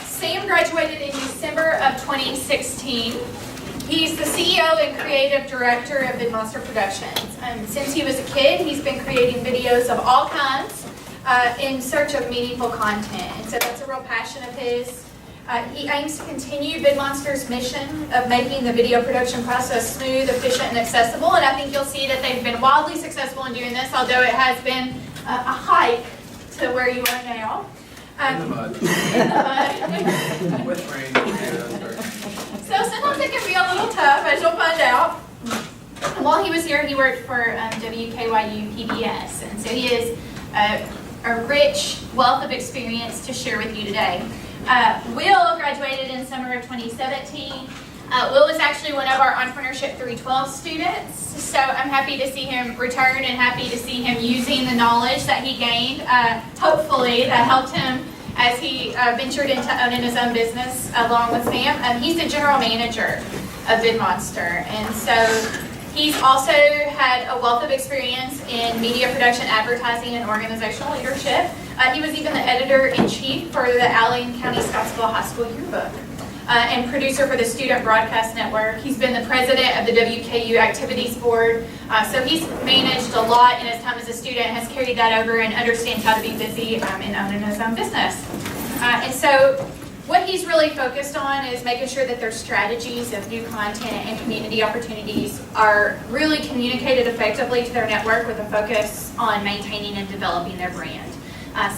Sam graduated in December of 2016. He's the CEO and creative director of Vidmonster Productions. Since he was a kid, he's been creating videos of all kinds in search of meaningful content. And so that's a real passion of his. He aims to continue Vidmonster's mission of making the video production process smooth, efficient, and accessible. And I think you'll see that they've been wildly successful in doing this, although it has been a hike to where you are now. In the mud. In the mud. With rain. So sometimes it can be a little tough, as you'll find out. While he was here, he worked for WKYU PBS, and so he has a rich wealth of experience to share with you today. Will graduated in summer of 2017. Will was actually one of our Entrepreneurship 312 students, so I'm happy to see him return and happy to see him using the knowledge that he gained. Hopefully that helped him as he ventured into owning his own business along with Sam. He's the general manager of Vidmonster, and so he's also had a wealth of experience in media production, advertising, and organizational leadership. He was even the editor-in-chief for the Allen County Scottsville High School Yearbook and producer for the Student Broadcast Network. He's been the president of the WKU Activities Board. So he's managed a lot in his time as a student, has carried that over, and understands how to be busy in owning his own business. And so what he's really focused on is making sure that their strategies of new content and community opportunities are really communicated effectively to their network with a focus on maintaining and developing their brand.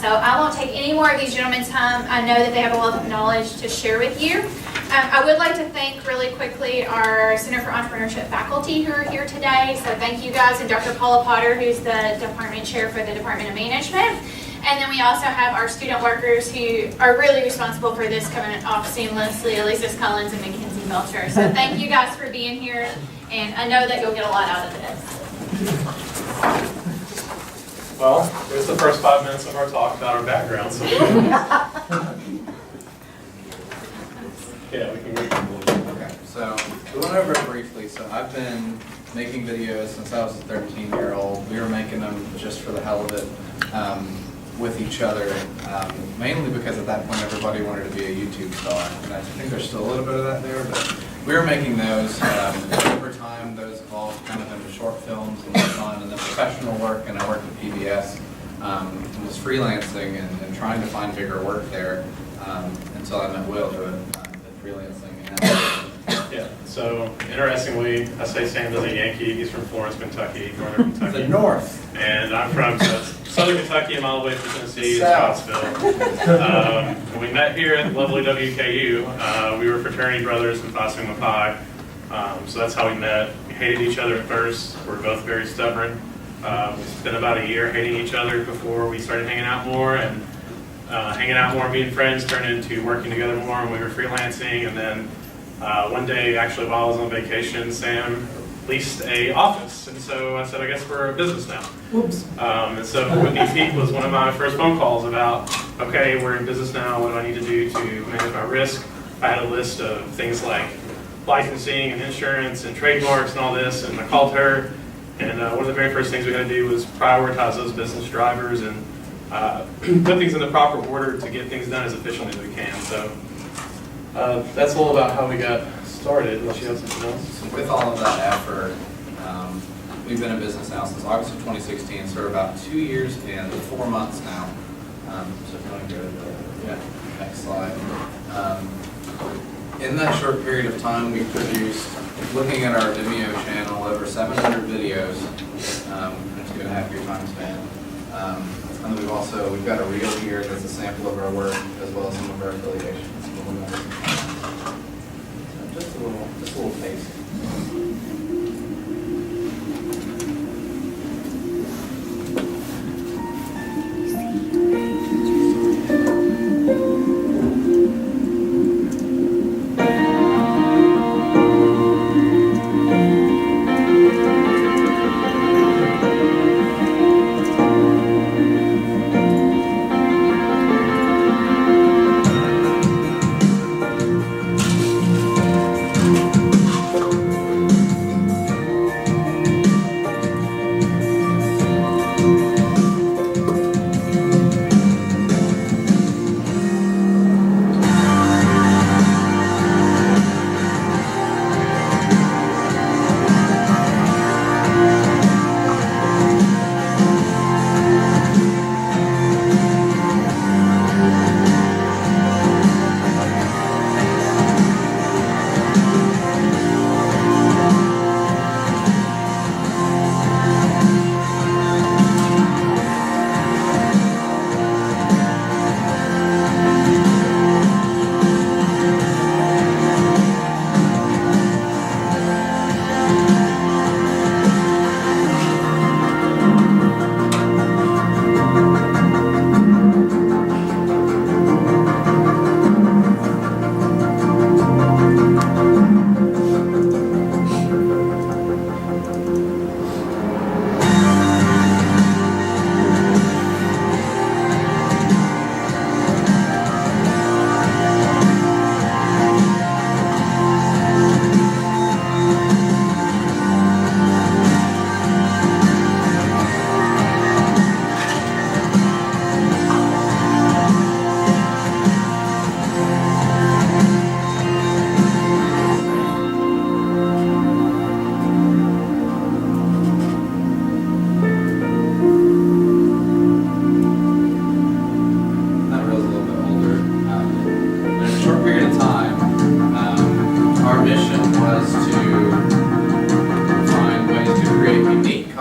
So I won't take any more of these gentlemen's time. I know that they have a wealth of knowledge to share with you. I would like to thank really quickly our Center for Entrepreneurship faculty who are here today. So thank you guys, and Dr. Paula Potter, who's the department chair for the Department of Management. And then we also have our student workers who are really responsible for this coming off seamlessly, Elisa Collins and Mackenzie Melcher. So thank you guys for being here, and I know that you'll get a lot out of this. Well, here's the first 5 minutes of our talk about our background. So yeah, we can read them a little bit. Okay, so we went over it briefly. So I've been making videos since I was a 13-year-old. We were making them just for the hell of it. With each other, mainly because at that point everybody wanted to be a YouTube star, and I think there's still a little bit of that there, but we were making those. Over time, those evolved kind of into short films and fun, and then professional work, and I worked at PBS, and was freelancing and trying to find bigger work there until I met Will doing freelancing. Yeah, so interestingly, I say Sam is a Yankee. He's from Florence, Kentucky, northern Kentucky. The North. And I'm from southern Kentucky, a mile away from Tennessee, Scottsville. We met here at lovely WKU. We were fraternity brothers in Phi Sigma Pi. So that's how we met. We hated each other at first. We were both very stubborn. We spent about a year hating each other before we started hanging out more. And hanging out more and being friends turned into working together more, and we were freelancing. And then one day, actually, while I was on vacation, Sam leased a office, and so I said, I guess we're a business now. Whoops. And so Whitney Peak was one of my first phone calls about, okay, we're in business now, what do I need to do to manage my risk? I had a list of things like licensing and insurance and trademarks and all this, and I called her, and one of the very first things we had to do was prioritize those business drivers and put things in the proper order to get things done as efficiently as we can. So that's a little about how we got started, unless you have something else. With all of that effort, we've been in business now since August of 2016, so we're about 2 years and 4 months now. So if you want to go to the next slide. In that short period of time, we produced, looking at our Vimeo channel, over 700 videos in a 2.5-year time span. And then we've got a reel here that's a sample of our work, as well as some of our affiliations. Just a little taste.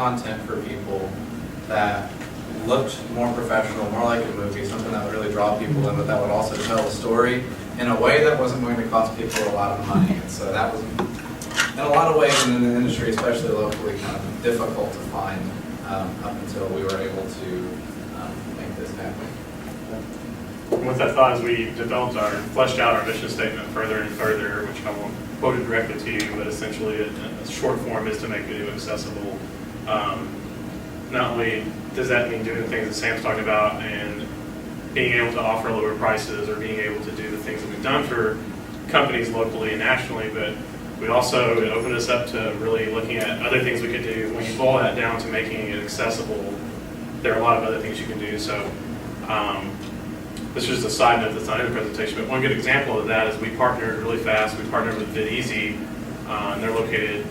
content for people that looked more professional, more like a movie, something that would really draw people in, but that would also tell a story in a way that wasn't going to cost people a lot of money. And so that was, in a lot of ways in the industry, especially locally, kind of difficult to find up until we were able to make this happen. And with that thought, as we fleshed out our mission statement further and further, which I won't quote it directly to you, but essentially a short form is to make video accessible. Not only does that mean doing the things that Sam's talking about and being able to offer lower prices or being able to do the things that we've done for companies locally and nationally, but we also, it opened us up to really looking at other things we could do. When you boil that down to making it accessible, there are a lot of other things you can do. So this is just a side note that's not in the presentation, but one good example of that is we partnered really fast. We partnered with VidEasy, and they're located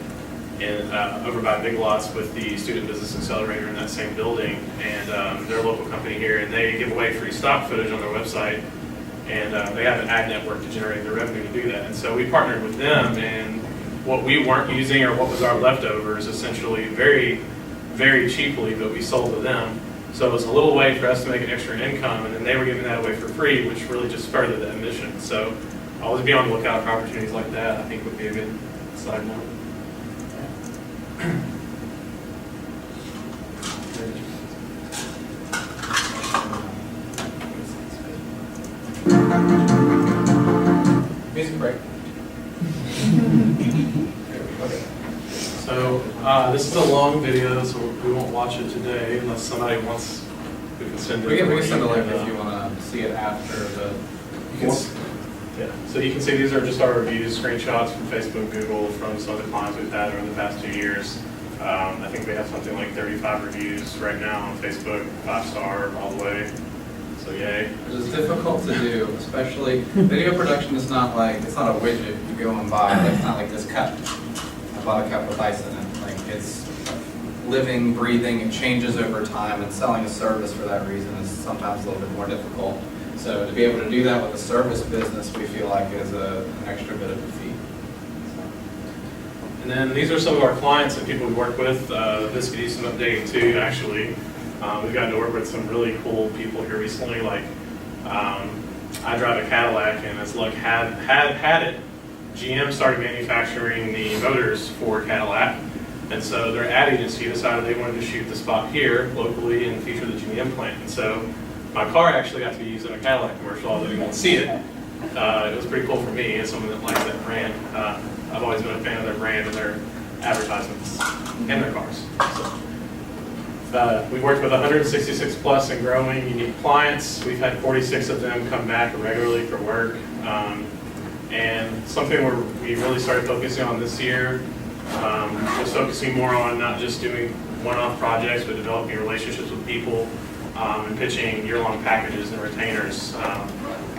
in, over by Big Lots with the Student Business Accelerator in that same building, and they're a local company here, and they give away free stock footage on their website, and they have an ad network to generate the revenue to do that. And so we partnered with them, and what we weren't using or what was our leftovers, essentially very, very cheaply, but we sold to them. So it was a little way for us to make an extra income, and then they were giving that away for free, which really just furthered that mission. So always be on the lookout for opportunities like that, I think would be a good side note. Music break. Okay. So this is a long video, so we won't watch it today unless somebody wants. We can send it. We can send a link if you want to see it after the. Yeah. So you can see these are just our reviews, screenshots from Facebook, Google, from some of the clients we've had over the past 2 years. I think we have something like 35 reviews right now on Facebook, 5-star all the way. So yay. It's difficult to do, especially video production is not like, it's not a widget you go and buy. Like, it's not like this cup. I bought a cup with ice in it. Like, it's living, breathing, it changes over time, and selling a service for that reason is sometimes a little bit more difficult. So to be able to do that with a service business, we feel like is an extra bit of a feat. And then these are some of our clients and people we work with. This could use some updating too, actually. We've gotten to work with some really cool people here recently. Like, I drive a Cadillac, and as luck had it, GM started manufacturing the motors for Cadillac. And so their ad agency decided they wanted to shoot the spot here locally and feature the GM plant. And so my car actually got to be used in a Cadillac commercial, although you won't see it. It was pretty cool for me as someone that likes that brand. I've always been a fan of their brand and their advertisements and their cars. So, we've worked with 166 plus and growing unique clients. We've had 46 of them come back regularly for work. And something we really started focusing on this year was focusing more on not just doing one-off projects, but developing relationships with people and pitching year-long packages and retainers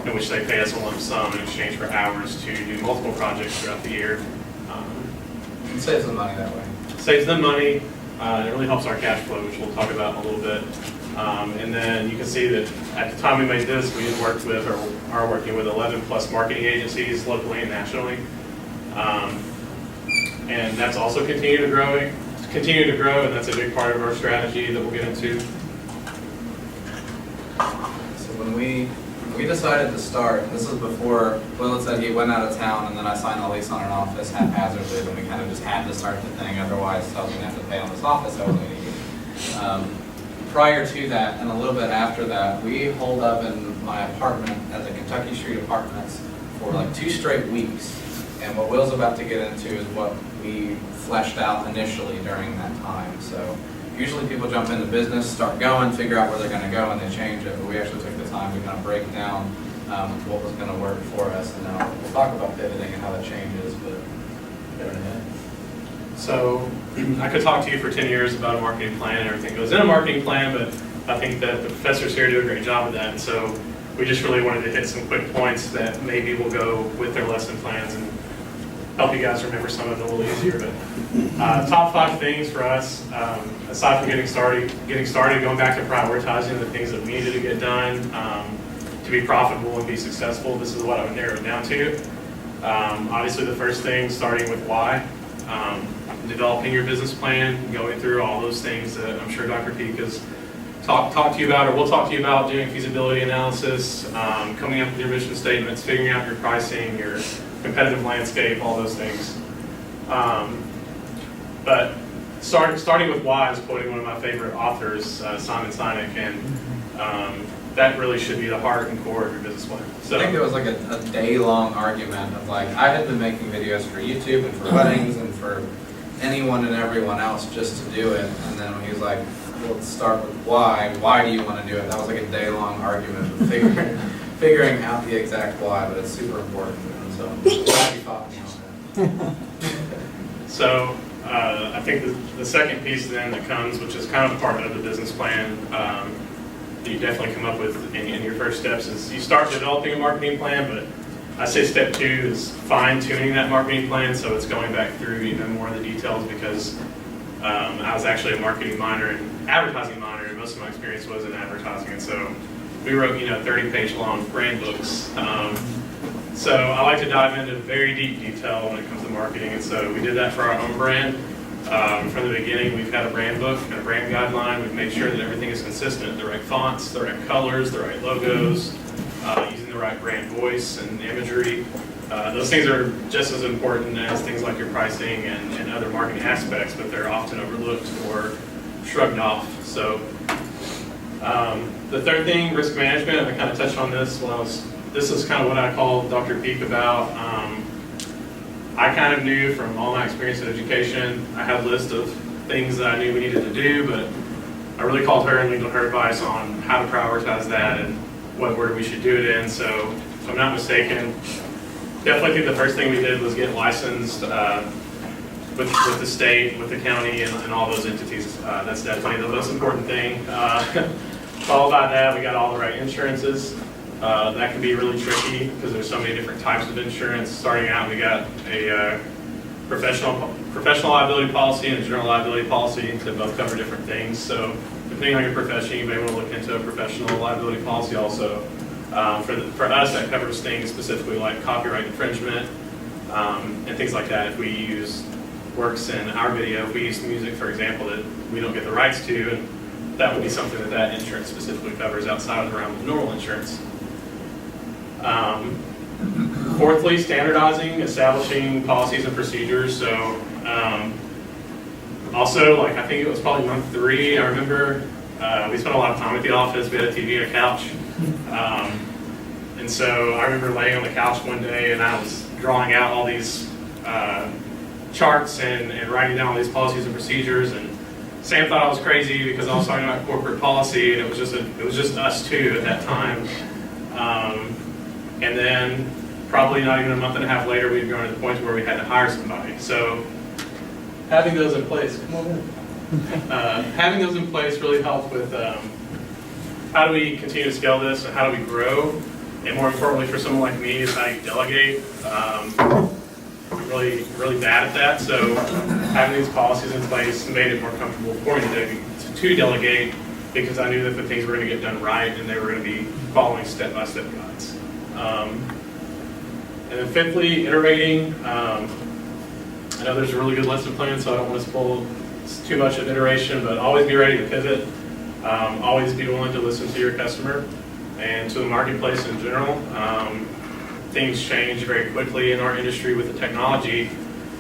in which they pay us a lump sum in exchange for hours to do multiple projects throughout the year. It saves them money that way. Saves them money. It really helps our cash flow, which we'll talk about in a little bit. And then you can see that at the time we made this, we had worked with or are working with 11 plus marketing agencies locally and nationally. And that's also continued to grow, and that's a big part of our strategy that we'll get into. So when we decided to start, this was before Willett said he went out of town, and then I signed the lease on an office haphazardly, and we kind of just had to start the thing, otherwise I was going to have to pay on this office I wasn't going to use. Prior to that, and a little bit after that, we holed up in my apartment at the Kentucky Street Apartments for like 2 straight weeks. And what Will's about to get into is what we fleshed out initially during that time. So usually people jump into business, start going, figure out where they're going to go, and they change it. But we actually took the time to kind of break down what was going to work for us. And then we'll talk about pivoting and how that changes. But go ahead. So I could talk to you for 10 years about a marketing plan and everything goes in a marketing plan, but I think that the professors here do a great job of that. And so we just really wanted to hit some quick points that maybe will go with their lesson plans and help you guys remember some of it a little easier. But top 5 things for us, aside from getting started, going back to prioritizing the things that we needed to get done to be profitable and be successful. This is what I would narrow it down to. Obviously, the first thing, starting with why. developing your business plan, going through all those things that I'm sure Dr. Peak has talked to you about, or we'll talk to you about, doing feasibility analysis, coming up with your mission statements, figuring out your pricing, your competitive landscape, all those things. But starting with why is quoting one of my favorite authors, Simon Sinek, and that really should be the heart and core of your business plan. So I think it was like a day-long argument of like, I had been making videos for YouTube and for weddings and for anyone and everyone else just to do it. And then when he was like, well, let's start with why. Why do you want to do it? That was like a day-long argument of figuring out the exact why, but it's super important. And so I'm glad you fought me on that. So I think the second piece then that comes, which is kind of part of the business plan, that you definitely come up with in your first steps, is you start developing a marketing plan, but I say step 2 is fine-tuning that marketing plan, so it's going back through even more of the details, because I was actually a marketing minor and advertising minor, and most of my experience was in advertising, and so we wrote 30-page long brand books. So I like to dive into very deep detail when it comes to marketing, and so we did that for our own brand. From the beginning, we've had a brand book and a brand guideline. We've made sure that everything is consistent, the right fonts, the right colors, the right logos, using the right brand voice and imagery. Those things are just as important as things like your pricing and other marketing aspects, but they're often overlooked or shrugged off. So the third thing, risk management, I kind of touched on this when this is kind of what I called Dr. Peak about. I kind of knew from all my experience in education, I had a list of things that I knew we needed to do, but I really called her and leaned on her advice on how to prioritize that and what order we should do it in. So if I'm not mistaken, definitely think the first thing we did was get licensed with the state, with the county, and all those entities. That's definitely the most important thing. Followed by that, we got all the right insurances. That can be really tricky because there's so many different types of insurance. Starting out, we got a professional liability policy and a general liability policy to both cover different things. So depending on your profession, you may want to look into a professional liability policy also. For us, that covers things specifically like copyright infringement and things like that. If we use works in our video, if we use music, for example, that we don't get the rights to, and that would be something that insurance specifically covers outside of the realm of normal insurance. Fourthly, standardizing, establishing policies and procedures. So also, like, I think it was probably month 3, I remember we spent a lot of time at the office. We had a TV and a couch. And so I remember laying on the couch one day and I was drawing out all these charts and writing down all these policies and procedures, and Sam thought I was crazy because I was talking about corporate policy, and it was just us two at that time. And then probably not even a month and a half later, we'd grown to the point where we had to hire somebody. So having those in place, having those in place really helped with how do we continue to scale this and how do we grow? And more importantly, for someone like me, is how you delegate. I'm really bad at that. So having these policies in place made it more comfortable for me to delegate, because I knew that the things were going to get done right and they were going to be following step-by-step guides. And then fifthly, iterating. I know there's a really good lesson plan, so I don't want to spoil too much of iteration, but always be ready to pivot. Always be willing to listen to your customer and to the marketplace in general. Things change very quickly in our industry with the technology.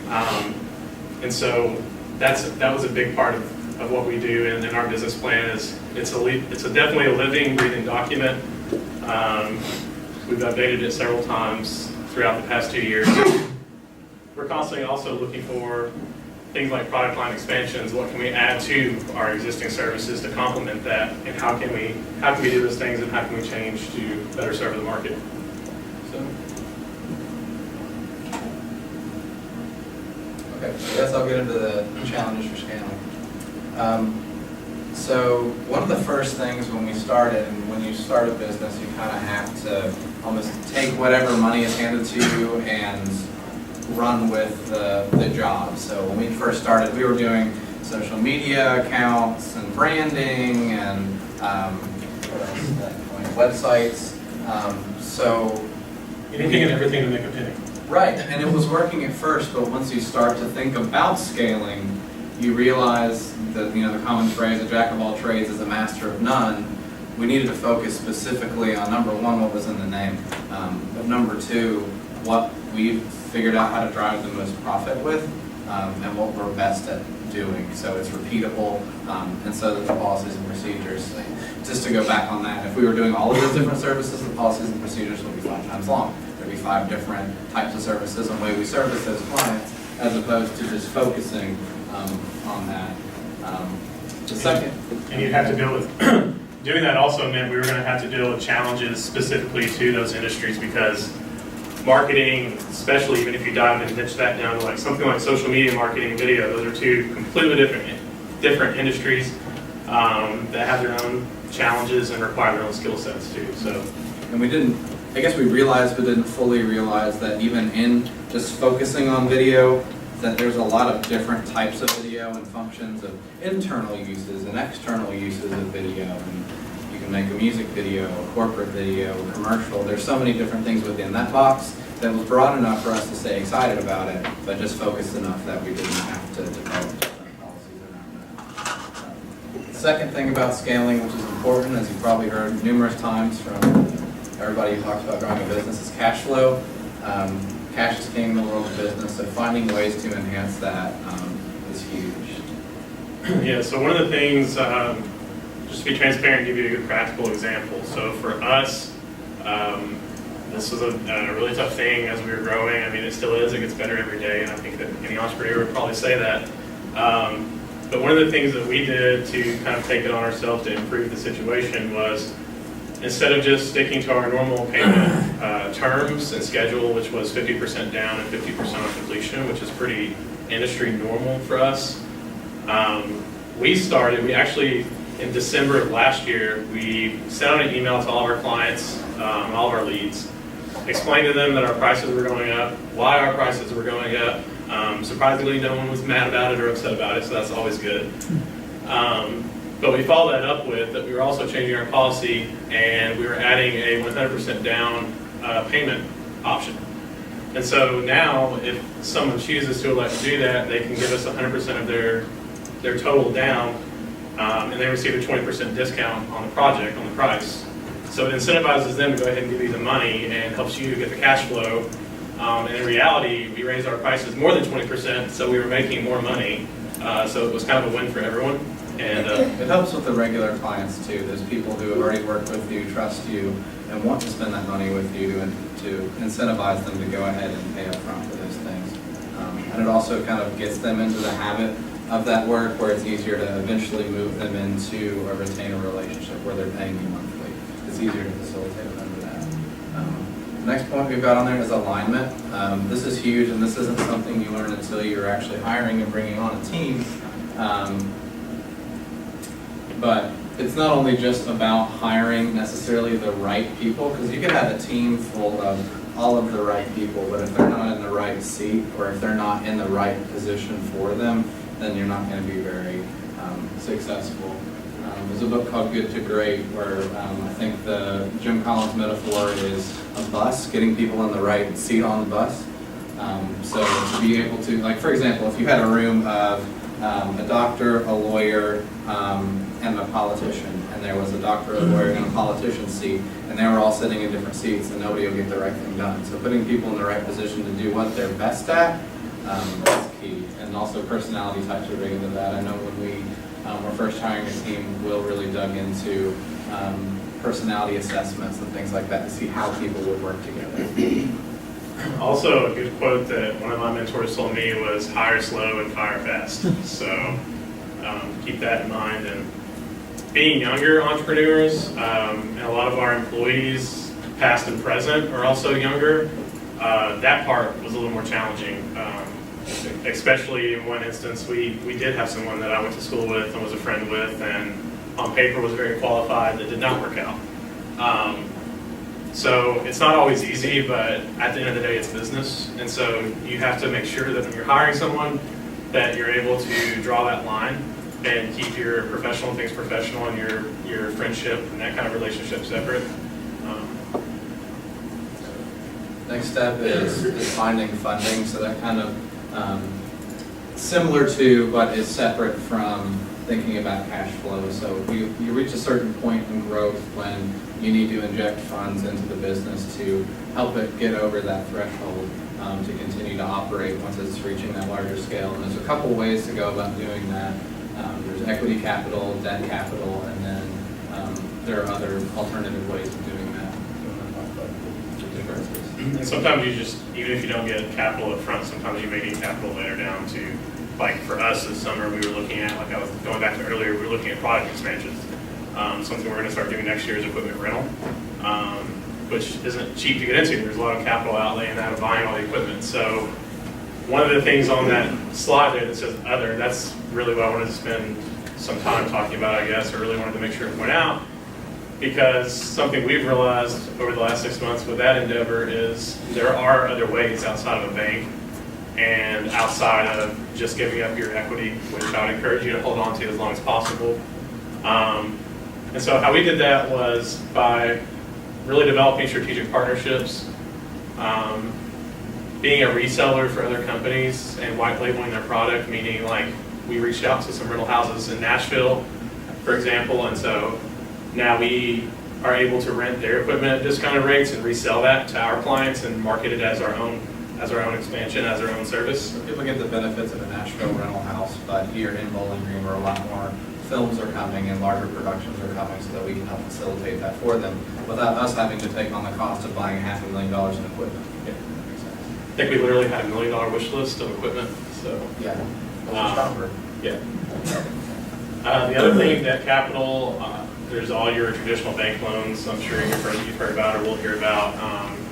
And so that was a big part of what we do in our business plan. It's definitely a living, breathing document. We've updated it several times throughout the past 2 years. We're constantly also looking for things like product line expansions. What can we add to our existing services to complement that, and how can we do those things, and how can we change to better serve the market? So. Okay, I guess I'll get into the challenges for scaling. So one of the first things when we started, and when you start a business, you kind of have to almost take whatever money is handed to you and run with the job. So when we first started, we were doing social media accounts and branding and what else? Websites. So anything and everything to make a penny. Right, and it was working at first, but once you start to think about scaling, you realize that, you know, the common phrase, a jack of all trades is a master of none. We needed to focus specifically on, number one, what was in the name, but number two, what we figured out how to drive the most profit with, and what we're best at doing. So it's repeatable, and so that the policies and procedures, just to go back on that, if we were doing all of those different services, the policies and procedures would be 5 times long. There'd be 5 different types of services and the way we service those clients, as opposed to just focusing on that. The second. And you'd have to deal with, doing that also meant we were going to have to deal with challenges specifically to those industries, because marketing, especially even if you dive and niche that down to like something like social media marketing and video, those are 2 completely different industries that have their own challenges and require their own skill sets too. So, and we didn't, I guess we realized but didn't fully realize that even in just focusing on video, that there's a lot of different types of video and functions of internal uses and external uses of video. And you can make a music video, a corporate video, a commercial. There's so many different things within that box that was broad enough for us to stay excited about it, but just focused enough that we didn't have to develop different policies around that. The second thing about scaling, which is important, as you've probably heard numerous times from everybody who talks about growing a business, is cash flow. Cash is king in the world of business, so finding ways to enhance that is huge. yeah, so one of the things, just to be transparent, give you a good practical example. So for us, this was a really tough thing as we were growing. I mean, it still is. It gets better every day, and I think that any entrepreneur would probably say that. But one of the things that we did to kind of take it on ourselves to improve the situation was, instead of just sticking to our normal payment terms and schedule, which was 50% down and 50% on completion, which is pretty industry normal for us, we actually, in December of last year, we sent out an email to all of our clients, all of our leads, explained to them that our prices were going up, why our prices were going up. Surprisingly, no one was mad about it or upset about it, so that's always good. But we followed that up with that we were also changing our policy, and we were adding a 100% down payment option. And so now, if someone chooses to elect to do that, they can give us 100% of their total down, and they receive a 20% discount on the project, on the price. So it incentivizes them to go ahead and give you the money and helps you get the cash flow. And in reality, we raised our prices more than 20%, so we were making more money. So it was kind of a win for everyone. And it helps with the regular clients too. Those people who have already worked with you, trust you, and want to spend that money with you, and to incentivize them to go ahead and pay up front for those things. And it also kind of gets them into the habit of that work, where it's easier to eventually move them into a retainer relationship where they're paying you monthly. It's easier to facilitate them into that. The next point we've got on there is alignment. This is huge, and this isn't something you learn until you're actually hiring and bringing on a team. But it's not only just about hiring necessarily the right people, because you can have a team full of all of the right people, but if they're not in the right seat, or if they're not in the right position for them, then you're not going to be very successful. There's a book called Good to Great, where I think the Jim Collins metaphor is a bus, getting people in the right seat on the bus. So to be able to, like for example, if you had a room of a doctor, a lawyer, and a politician, and there was a doctor, a lawyer, and a politician's seat, and they were all sitting in different seats, and nobody will get the right thing done. So putting people in the right position to do what they're best at is key. And also personality types are big into that. I know when we were first hiring a team, Will really dug into personality assessments and things like that to see how people would work together. Also, a good quote that one of my mentors told me was, hire slow and fire fast. So keep that in mind. And being younger entrepreneurs, and a lot of our employees, past and present, are also younger, that part was a little more challenging. Especially in one instance, we did have someone that I went to school with and was a friend with, and on paper was very qualified, that did not work out. So it's not always easy, but at the end of the day, it's business. And so you have to make sure that when you're hiring someone, that you're able to draw that line and keep your professional things professional and your friendship and that kind of relationship separate. Next step is finding funding, so that kind of similar to, but is separate from thinking about cash flow. So you reach a certain point in growth when you need to inject funds into the business to help it get over that threshold to continue to operate once it's reaching that larger scale. And there's a couple ways to go about doing that. There's equity capital, debt capital, and then there are other alternative ways of doing that. And sometimes you just, even if you don't get capital up front, sometimes you may need capital later down to, like for us this summer, we were looking at, like I was going back to earlier, we were looking at product expansions. Something we're going to start doing next year is equipment rental, which isn't cheap to get into. There's a lot of capital outlay in that of buying all the equipment. So one of the things on that slide there that says other, that's really what I wanted to spend some time talking about, I guess, or really wanted to make sure it went out. Because something we've realized over the last 6 months with that endeavor is there are other ways outside of a bank and outside of just giving up your equity, which I would encourage you to hold on to as long as possible. And so how we did that was by really developing strategic partnerships, being a reseller for other companies and white labeling their product, meaning like we reached out to some rental houses in Nashville, for example, and so now we are able to rent their equipment at discounted rates and resell that to our clients and market it as our own expansion, as our own service. So people get the benefits of a Nashville rental house, but here in Bowling Green where a lot more films are coming and larger productions are coming so that we can help facilitate that for them without us having to take on the cost of buying $500,000 in equipment. Yeah. I think we literally had $1 million wish list of equipment, so. Yeah. Yeah. The other thing, debt capital, there's all your traditional bank loans. I'm sure you've heard about or will hear about.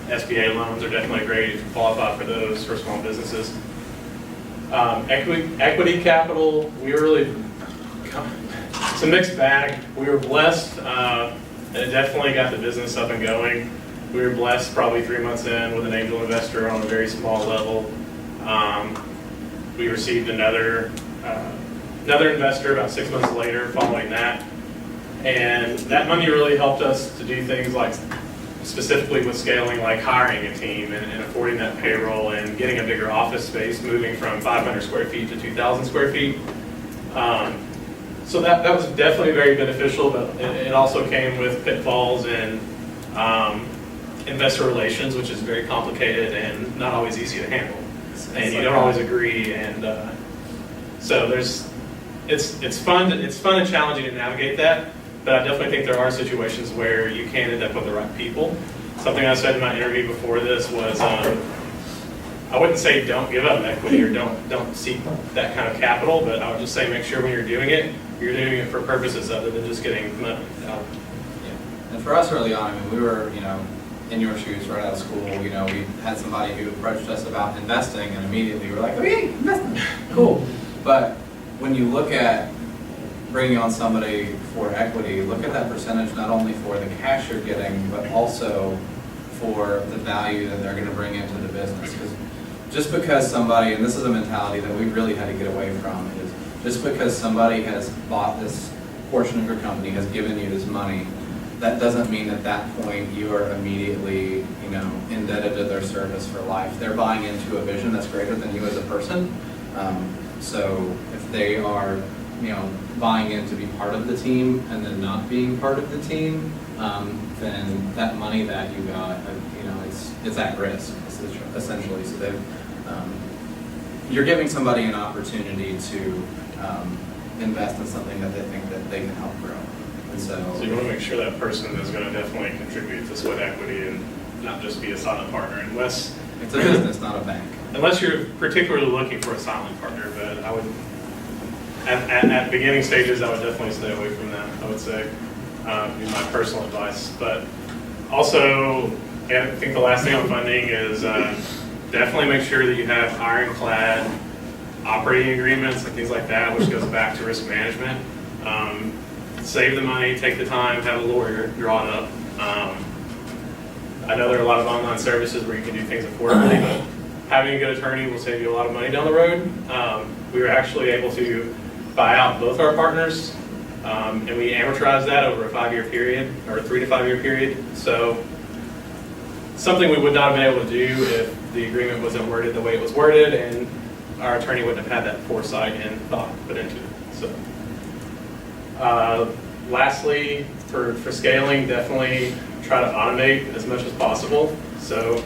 SBA loans are definitely great if you qualify for those for small businesses. Equity capital, we were really, it's a mixed bag. We were blessed, and it definitely got the business up and going. We were blessed probably 3 months in with an angel investor on a very small level. We received another investor about 6 months later following that. And that money really helped us to do things like specifically with scaling, like hiring a team and affording that payroll and getting a bigger office space, moving from 500 square feet to 2,000 square feet. So that was definitely very beneficial, but it also came with pitfalls and investor relations, which is very complicated and not always easy to handle. And you don't always agree, and so it's fun and challenging to navigate that. But I definitely think there are situations where you can end up with the right people. Something I said in my interview before this was, I wouldn't say don't give up equity or don't seek that kind of capital, but I would just say make sure when you're doing it for purposes other than just getting money. Yeah. And for us early on, I mean, we were, in your shoes right out of school. We had somebody who approached us about investing, and immediately we were like, oh yeah, investing, cool. But when you look at bringing on somebody for equity, look at that percentage not only for the cash you're getting, but also for the value that they're going to bring into the business. Because just because somebody, and this is a mentality that we really had to get away from, is just because somebody has bought this portion of your company, has given you this money, that doesn't mean at that point you are immediately, indebted to their service for life. They're buying into a vision that's greater than you as a person. So if they are, buying in to be part of the team and then not being part of the team, then that money that you got, it's at risk essentially. So you're giving somebody an opportunity to invest in something that they think that they can help grow. And so you want to make sure that person is going to definitely contribute to sweat equity and not just be a silent partner, unless it's a business, not a bank. Unless you're particularly looking for a silent partner, but I would. At beginning stages, I would definitely stay away from that, I would say, be my personal advice. But also, I think the last thing on funding is definitely make sure that you have ironclad operating agreements and things like that, which goes back to risk management. Save the money, take the time, have a lawyer draw it up. I know there are a lot of online services where you can do things affordably, but having a good attorney will save you a lot of money down the road. We were actually able to buy out both our partners, and we amortized that over a 5-year period, or a 3 to 5 year period. So something we would not have been able to do if the agreement wasn't worded the way it was worded, and our attorney wouldn't have had that foresight and thought put into it. So, lastly, for scaling, definitely try to automate as much as possible. So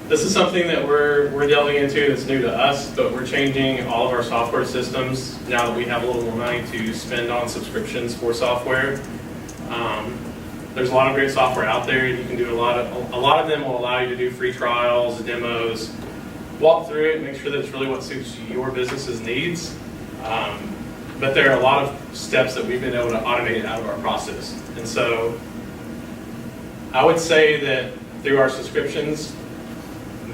this is something that we're delving into that's new to us, but we're changing all of our software systems now that we have a little more money to spend on subscriptions for software. There's a lot of great software out there. You can do a lot of them will allow you to do free trials, demos, walk through it, make sure that it's really what suits your business's needs. But there are a lot of steps that we've been able to automate it out of our process. And so I would say that through our subscriptions,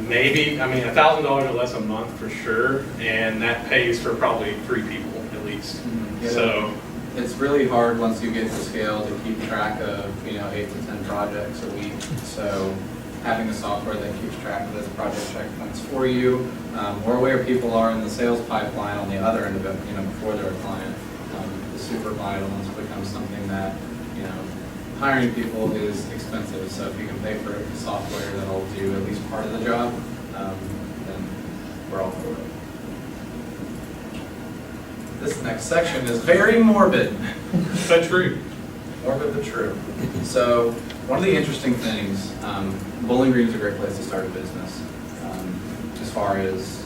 maybe, $1,000 or less a month for sure, and that pays for probably 3 people at least. Yeah. So It's really hard once you get to scale to keep track of 8 to 10 projects a week. So having a software that keeps track of those project checkpoints for you, or where people are in the sales pipeline on the other end of it, before they're a client, is super vital, and it's become something that hiring people is expensive. So if you can pay for software that'll do at least part of the job, then we're all for it. This next section is very morbid. but true. Morbid but true. So one of the interesting things, Bowling Green is a great place to start a business. As far as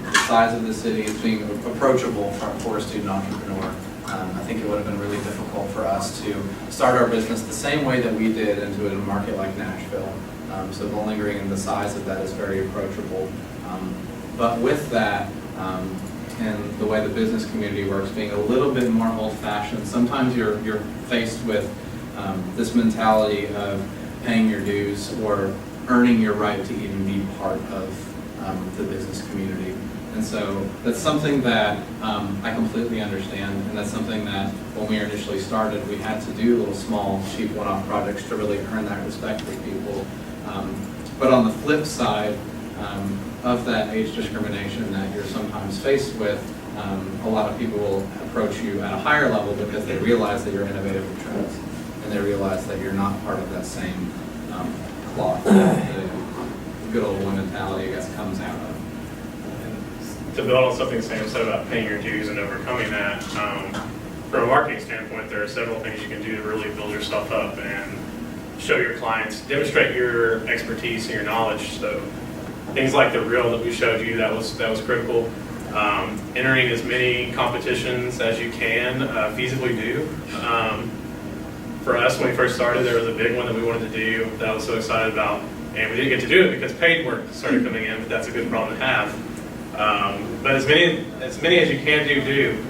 the size of the city, as being approachable for a student entrepreneur. I think it would have been really difficult for us to start our business the same way that we did into a market like Nashville. So Bowling Green and the size of that is very approachable. But with that, and the way the business community works, being a little bit more old-fashioned, sometimes you're faced with this mentality of paying your dues or earning your right to even be part of the business community. And so that's something that I completely understand, and that's something that when we initially started, we had to do little small, cheap one-off projects to really earn that respect with people. But on the flip side of that age discrimination that you're sometimes faced with, a lot of people will approach you at a higher level because they realize that you're innovative in trends, and they realize that you're not part of that same cloth that the good old boy mentality, I guess, comes out of. To build on something Sam said about paying your dues and overcoming that, from a marketing standpoint, there are several things you can do to really build yourself up and show your clients, demonstrate your expertise and your knowledge. So things like the reel that we showed you, that was critical. Entering as many competitions as you can feasibly do. For us, when we first started, there was a big one that we wanted to do that I was so excited about, and we didn't get to do it because paid work started coming in, but that's a good problem to have. But as many as you can do.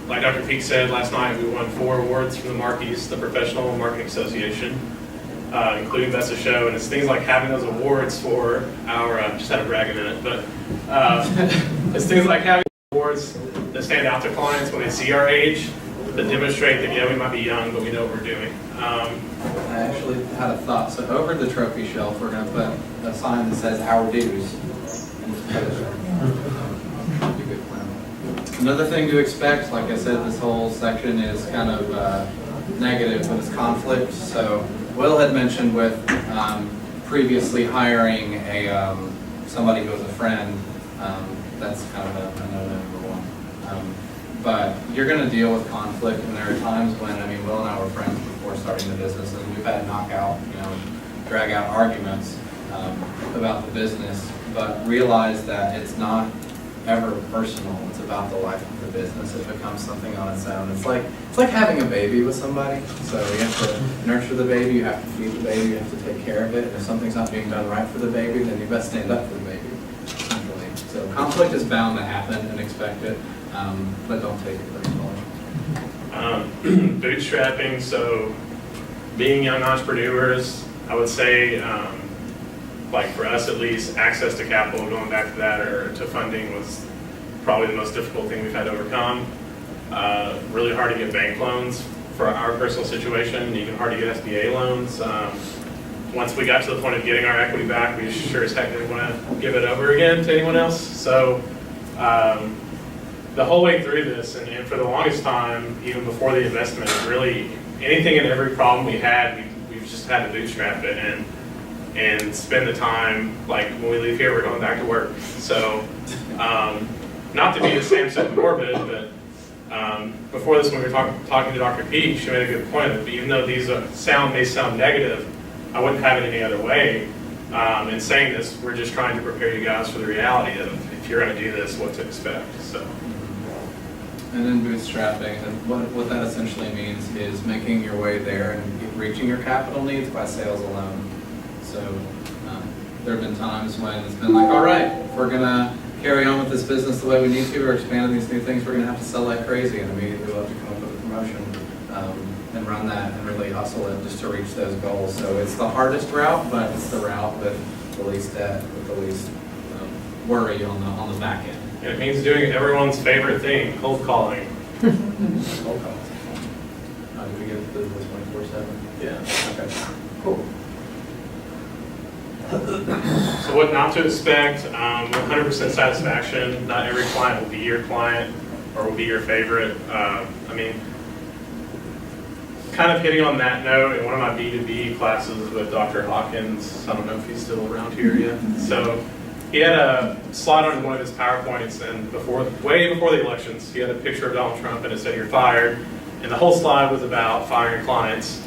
Like Dr. Peak said last night, we won 4 awards from the Marquis, the Professional Marketing Association, including Best of Show. And it's things like having those awards for our, just had a brag in it, but it's things like having awards that stand out to clients when they see our age, that demonstrate that, we might be young, but we know what we're doing. I actually had a thought. So over the trophy shelf, we're going to put a sign that says "Our Dues." Another thing to expect, like I said, this whole section is kind of negative, but it's conflict. So Will had mentioned with previously hiring somebody who was a friend, that's kind of a no number one. But you're going to deal with conflict, and there are times when, Will and I were friends before starting the business, and we've had knockout, drag out arguments about the business, but realize that it's not ever personal. It's about the life of the business. It becomes something on its own. It's like having a baby with somebody. So you have to nurture the baby, you have to feed the baby, you have to take care of it. And if something's not being done right for the baby, then you best stand up for the baby, essentially. So conflict is bound to happen, and expect it, but don't take it personally. Bootstrapping, so being young entrepreneurs, I would say, like for us at least, access to capital, going back to that, or to funding, was probably the most difficult thing we've had to overcome. Really hard to get bank loans for our personal situation, even hard to get SBA loans. Once we got to the point of getting our equity back, we sure as heck didn't want to give it over again to anyone else. So the whole way through this, and for the longest time, even before the investment, really anything and every problem we had, we've just had to bootstrap it. And and spend the time, like when we leave here, we're going back to work. So, not to be the same set morbid, but before this, when we were talking to Dr. P, she made a good point that even though these may sound negative, I wouldn't have it any other way. In saying this, we're just trying to prepare you guys for the reality of if you're going to do this, what to expect. So. And then bootstrapping, and what that essentially means is making your way there and reaching your capital needs by sales alone. So there have been times when it's been like, all right, if we're going to carry on with this business the way we need to, or expand these new things, we're going to have to sell like crazy, and immediately we'll have to come up with a promotion and run that and really hustle it just to reach those goals. So it's the hardest route, but it's the route with the least debt, with the least worry on the back end. And it means doing everyone's favorite thing, cold calling. Cold calls. Do we get the 24/7? Yeah. Okay. Cool. So what not to expect, 100% satisfaction. Not every client will be your client or will be your favorite. I mean, kind of hitting on that note, in one of my B2B classes with Dr. Hawkins, I don't know if he's still around here yet. So he had a slide on one of his PowerPoints, and way before the elections, he had a picture of Donald Trump, and it said, "You're fired." And the whole slide was about firing clients.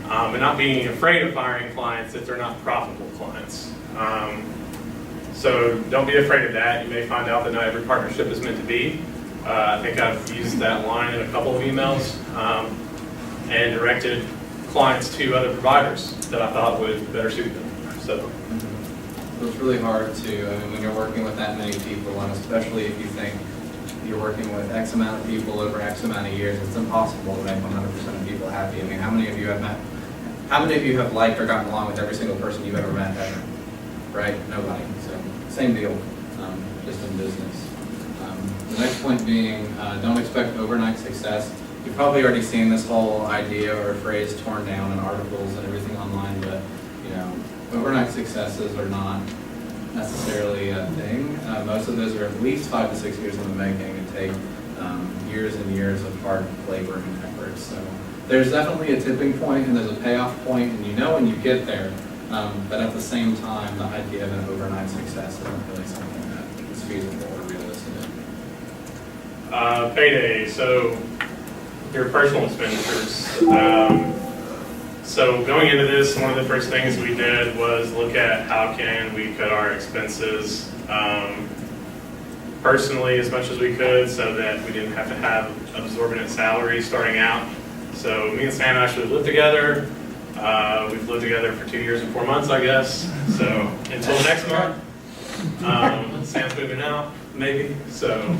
And not being afraid of firing clients if they're not profitable clients. So don't be afraid of that. You may find out that not every partnership is meant to be. I think I've used that line in a couple of emails and directed clients to other providers that I thought would better suit them. So it's really hard to, I mean, when you're working with that many people, and especially if you think you're working with X amount of people over X amount of years, it's impossible to make 100% of people happy. I mean, how many of you have liked or gotten along with every single person you've ever met ever? Right? Nobody. So same deal, just in business. The next point being, don't expect overnight success. You've probably already seen this whole idea or phrase torn down in articles and everything online, but overnight successes are not necessarily a thing. Most of those are at least 5 to 6 years in the making and take years and years of hard labor and effort. So there's definitely a tipping point and there's a payoff point, and when you get there. But at the same time, the idea of an overnight success isn't really something that is feasible or realistic. Payday. So your personal expenditures. So going into this, one of the first things we did was look at how can we cut our expenses personally as much as we could, so that we didn't have to have absorbent salary starting out. So me and Sam actually lived together. We've lived together for 2 years and 4 months, I guess. So until next month, Sam's moving out, maybe. So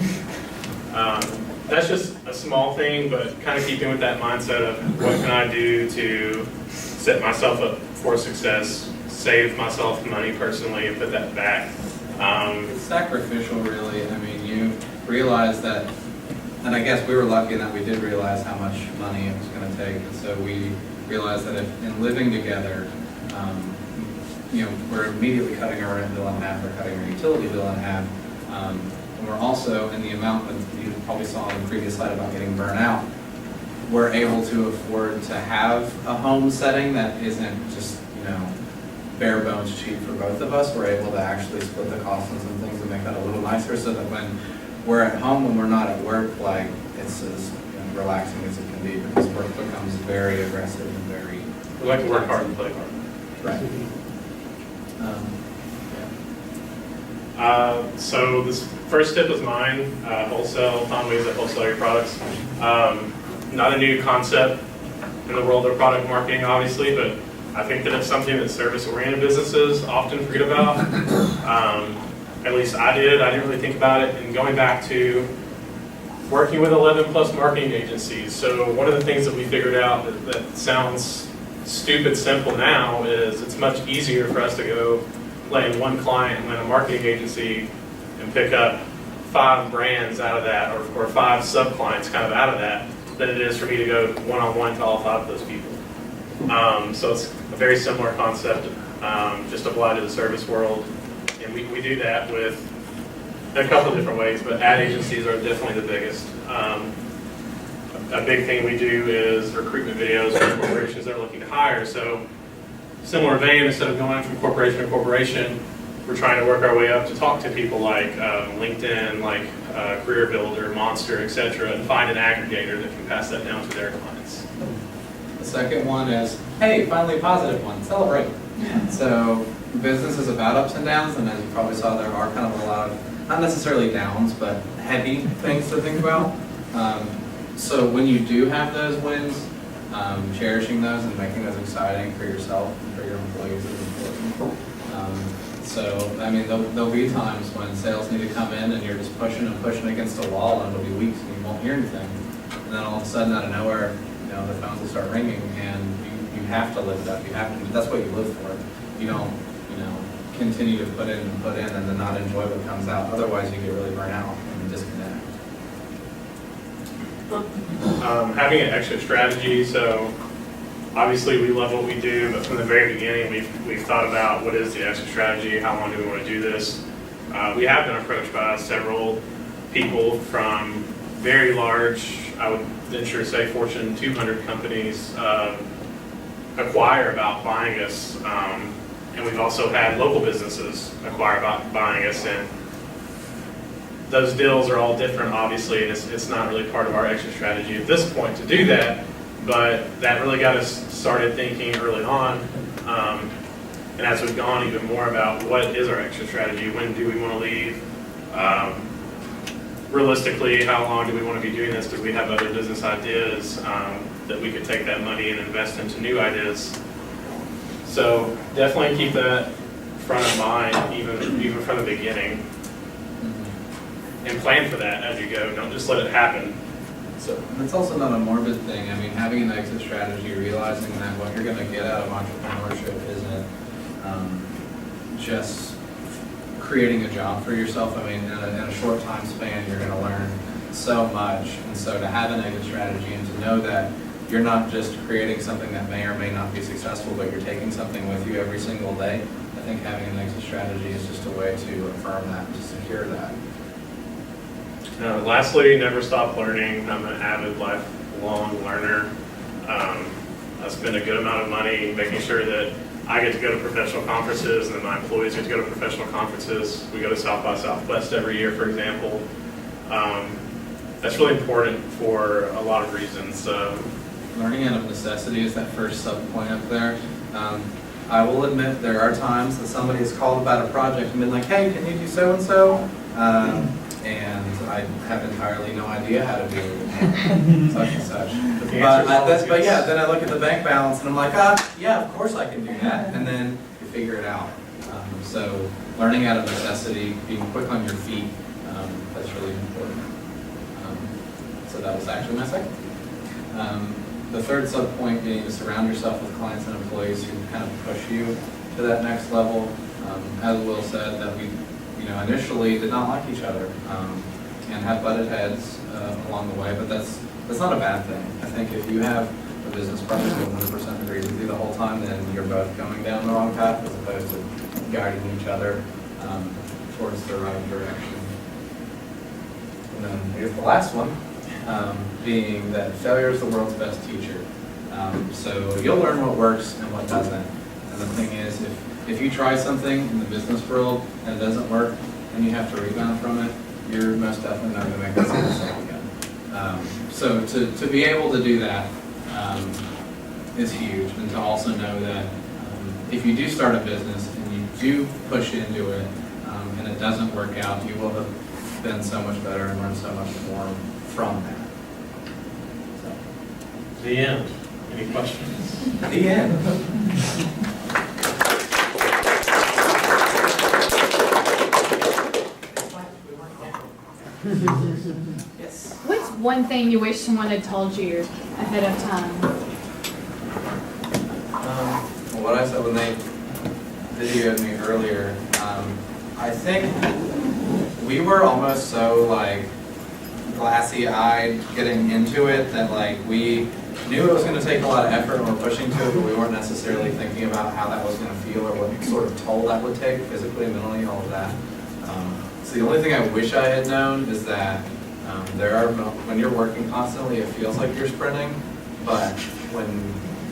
that's just a small thing, but kind of keeping with that mindset of what can I do to set myself up for success, save myself money personally, and put that back. It's sacrificial, really. I mean, you realize that, and I guess we were lucky in that we did realize how much money it was going to take, and so we realized that if in living together, we're immediately cutting our rent bill in half, we're cutting our utility bill in half, and we're also, in the amount that you probably saw on the previous slide about getting burnt out, we're able to afford to have a home setting that isn't just, bare bones cheap for both of us. We're able to actually split the costs on some things and make that a little nicer, so that when we're at home, when we're not at work, like, it's as relaxing as it can be, because work becomes very aggressive and very... We like to work hard and play hard. Right. So this first tip is mine, wholesale, find ways to wholesale your products. Not a new concept in the world of product marketing, obviously, but I think that it's something that service-oriented businesses often forget about. At least I did. I didn't really think about it. And going back to working with 11 plus marketing agencies. So one of the things that we figured out that sounds stupid simple now is it's much easier for us to go land one client and land a marketing agency and pick up 5 brands out of that, or 5 sub-clients kind of out of that, than it is for me to go one-on-one to all 5 of those people. So it's a very similar concept, just applied to the service world. And we do that with a couple of different ways, but ad agencies are definitely the biggest. A big thing we do is recruitment videos for corporations that are looking to hire. So similar vein, instead of going from corporation to corporation, we're trying to work our way up to talk to people like LinkedIn, like Career Builder, Monster, etc., and find an aggregator that can pass that down to their clients. The second one is, hey, finally a positive one, celebrate. So business is about ups and downs, and as you probably saw, there are kind of a lot of, not necessarily downs, but heavy things to think about. So when you do have those wins, cherishing those and making those exciting for yourself and for your employees is important. So, I mean, there'll be times when sales need to come in and you're just pushing and pushing against a wall, and it'll be weeks and you won't hear anything. And then all of a sudden, out of nowhere, you know, the phones will start ringing, and you have to live it up. You have to. That's what you live for. You don't, you know, continue to put in and then not enjoy what comes out. Otherwise, you get really burnt out and disconnect. Having an exit strategy. So obviously we love what we do, but from the very beginning we've thought about what is the exit strategy, how long do we want to do this. We have been approached by several people from very large, I would venture to say Fortune 200 companies acquire about buying us, and we've also had local businesses acquire about buying us, and those deals are all different, obviously, and it's not really part of our exit strategy at this point to do that, but that really got us started thinking early on, and as we've gone even more about what is our exit strategy, when do we want to leave, realistically, how long do we want to be doing this, do we have other business ideas that we could take that money and invest into new ideas. So definitely keep that front of mind even from the beginning. And plan for that as you go. Don't just let it happen. So it's also not a morbid thing. I mean, having an exit strategy, realizing that what you're going to get out of entrepreneurship isn't just creating a job for yourself. I mean, in a short time span, you're going to learn so much. And so to have an exit strategy and to know that you're not just creating something that may or may not be successful, but you're taking something with you every single day, I think having an exit strategy is just a way to affirm that, to secure that. Lastly, never stop learning. I'm an avid lifelong learner. I spend a good amount of money making sure that I get to go to professional conferences and that my employees get to go to professional conferences. We go to South by Southwest every year, for example. That's really important for a lot of reasons. Learning out of necessity is that first sub-point up there. I will admit there are times that somebody has called about a project and been like, hey, can you do so-and-so? And I have entirely no idea how to do such and such. But yeah, then I look at the bank balance and I'm like, yeah, of course I can do that. And then you figure it out. So learning out of necessity, being quick on your feet, that's really important. So that was actually my second. The third sub-point being to surround yourself with clients and employees who kind of push you to that next level. As Will said, that we initially did not like each other and have butted heads along the way, but that's not a bad thing. I think if you have a business partner who 100% agrees with you the whole time, then you're both going down the wrong path as opposed to guiding each other towards the right direction. And then here's the last one, being that failure is the world's best teacher. So you'll learn what works and what doesn't. And the thing is, if you try something in the business world and it doesn't work and you have to rebound from it, you're most definitely not going to make the same mistake again. So to be able to do that is huge, and to also know that if you do start a business and you do push into it and it doesn't work out, you will have been so much better and learned so much more from that. So. The end. Any questions? The end. Yes. What's one thing you wish someone had told you ahead of time? Well, what I said when they videoed me earlier, I think we were almost so like glassy-eyed getting into it that like we knew it was going to take a lot of effort and we're pushing to it, but we weren't necessarily thinking about how that was going to feel or what sort of toll that would take physically, mentally, all of that. So the only thing I wish I had known is that when you're working constantly, it feels like you're sprinting, but when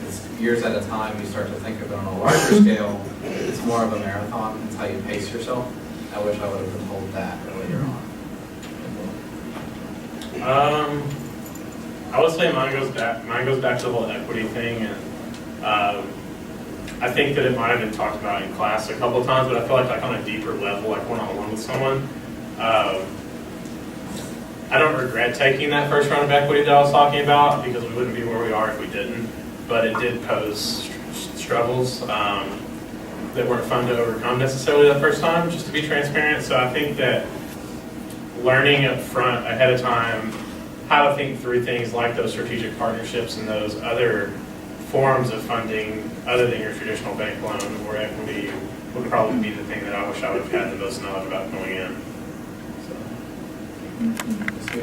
it's years at a time, you start to think of it on a larger scale, it's more of a marathon. It's how you pace yourself. I wish I would have been told that earlier on. I would say mine goes back to the whole equity thing, and I think that it might have been talked about in class a couple of times, but I feel like on a deeper level, like one-on-one with someone, I don't regret taking that first round of equity that I was talking about, because we wouldn't be where we are if we didn't, but it did pose struggles that weren't fun to overcome necessarily the first time, just to be transparent. So I think that learning up front ahead of time how to think through things like those strategic partnerships and those other forms of funding other than your traditional bank loan or equity would probably be the thing that I wish I would have had the most knowledge about going in. So.